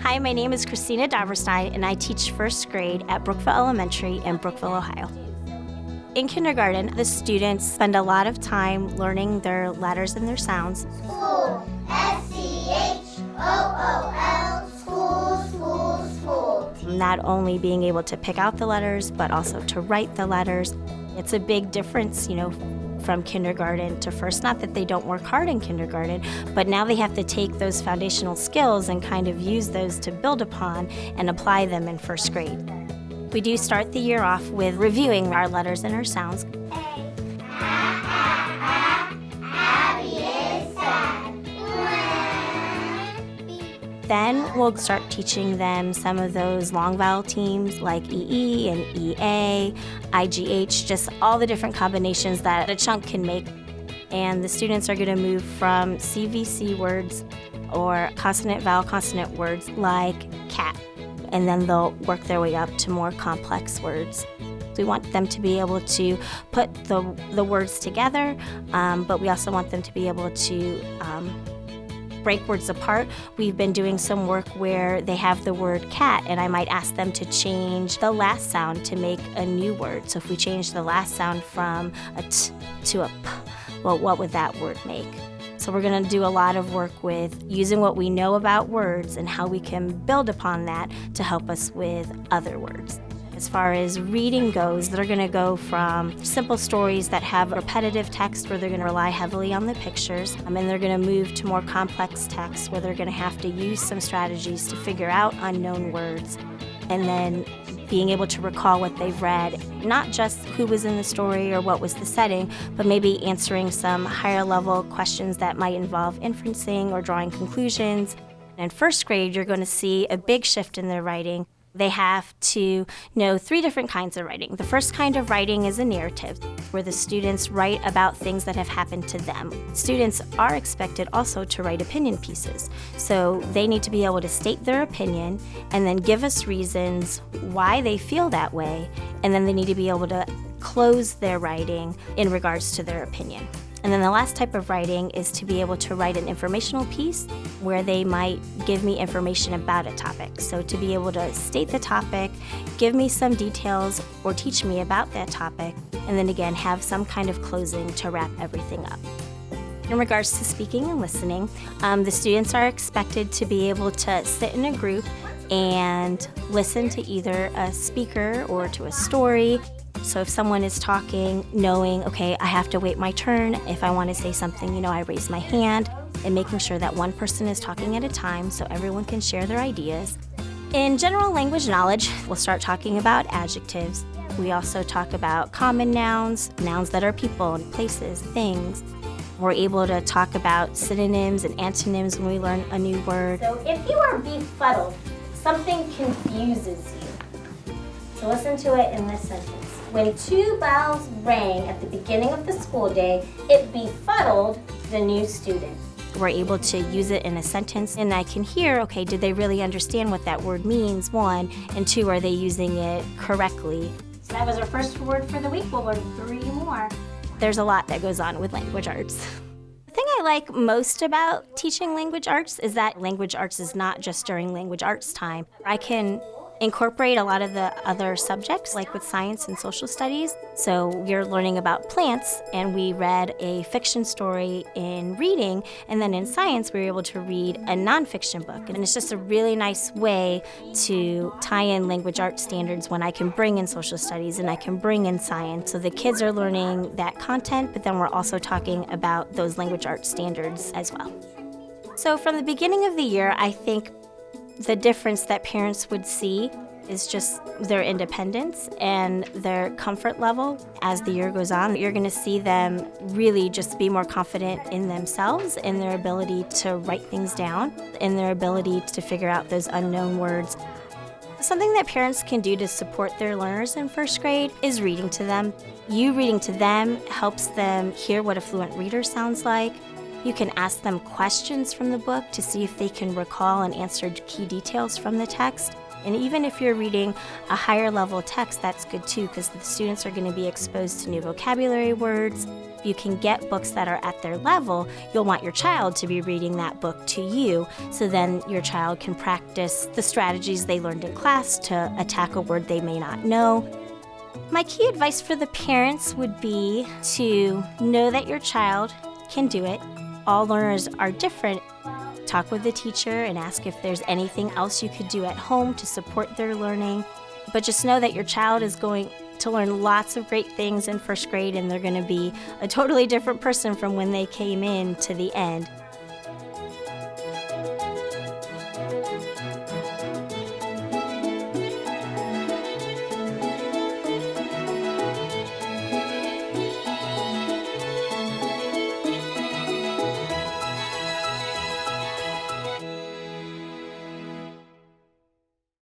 Hi, my name is Kristina Dobberstein, and I teach first grade at Brookville Elementary in Brookville, Ohio. In kindergarten, the students spend a lot of time learning their letters and their sounds. School, S-C-H-O-O-L, school, school, school. Not only being able to pick out the letters, but also to write the letters. It's a big difference, from kindergarten to first. Not that they don't work hard in kindergarten, but now they have to take those foundational skills and kind of use those to build upon and apply them in first grade. We do start the year off with reviewing our letters and our sounds. Then we'll start teaching them some of those long vowel teams like EE and EA, IGH, just all the different combinations that a chunk can make. And the students are going to move from CVC words or consonant vowel consonant words like cat, and then they'll work their way up to more complex words. We want them to be able to put the words together, but we also want them to be able to break words apart. We've been doing some work where they have the word cat, and I might ask them to change the last sound to make a new word. So if we change the last sound from a t to a p, well, what would that word make? So we're going to do a lot of work with using what we know about words and how we can build upon that to help us with other words. As far as reading goes, they're going to go from simple stories that have repetitive text where they're going to rely heavily on the pictures, and they're going to move to more complex text where they're going to have to use some strategies to figure out unknown words, and then being able to recall what they've read, not just who was in the story or what was the setting, but maybe answering some higher level questions that might involve inferencing or drawing conclusions. In first grade, you're going to see a big shift in their writing. They have to know 3 different kinds of writing. The first kind of writing is a narrative, where the students write about things that have happened to them. Students are expected also to write opinion pieces. So they need to be able to state their opinion and then give us reasons why they feel that way, and then they need to be able to close their writing in regards to their opinion. And then the last type of writing is to be able to write an informational piece where they might give me information about a topic. So to be able to state the topic, give me some details, or teach me about that topic, and then again have some kind of closing to wrap everything up. In regards to speaking and listening, the students are expected to be able to sit in a group and listen to either a speaker or to a story. So if someone is talking, knowing, okay, I have to wait my turn. If I want to say something, I raise my hand, and making sure that one person is talking at a time so everyone can share their ideas. In general language knowledge, we'll start talking about adjectives. We also talk about common nouns, nouns that are people and places, things. We're able to talk about synonyms and antonyms when we learn a new word. So if you are befuddled, something confuses you. So listen to it in this sentence. When 2 bells rang at the beginning of the school day, it befuddled the new student. We're able to use it in a sentence, and I can hear, okay, did they really understand what that word means, 1, and 2, are they using it correctly? So that was our first word for the week. We'll learn 3 more. There's a lot that goes on with language arts. The thing I like most about teaching language arts is that language arts is not just during language arts time. I can incorporate a lot of the other subjects, like with science and social studies. So we're learning about plants, and we read a fiction story in reading, and then in science we were able to read a nonfiction book. And it's just a really nice way to tie in language arts standards when I can bring in social studies and I can bring in science. So the kids are learning that content, but then we're also talking about those language arts standards as well. So from the beginning of the year, I think the difference that parents would see is just their independence and their comfort level as the year goes on. You're going to see them really just be more confident in themselves, in their ability to write things down, in their ability to figure out those unknown words. Something that parents can do to support their learners in first grade is reading to them. You reading to them helps them hear what a fluent reader sounds like. You can ask them questions from the book to see if they can recall and answer key details from the text. And even if you're reading a higher level text, that's good too, because the students are going to be exposed to new vocabulary words. If you can get books that are at their level, you'll want your child to be reading that book to you, so then your child can practice the strategies they learned in class to attack a word they may not know. My key advice for the parents would be to know that your child can do it. All learners are different. Talk with the teacher and ask if there's anything else you could do at home to support their learning. But just know that your child is going to learn lots of great things in first grade, and they're going to be a totally different person from when they came in to the end.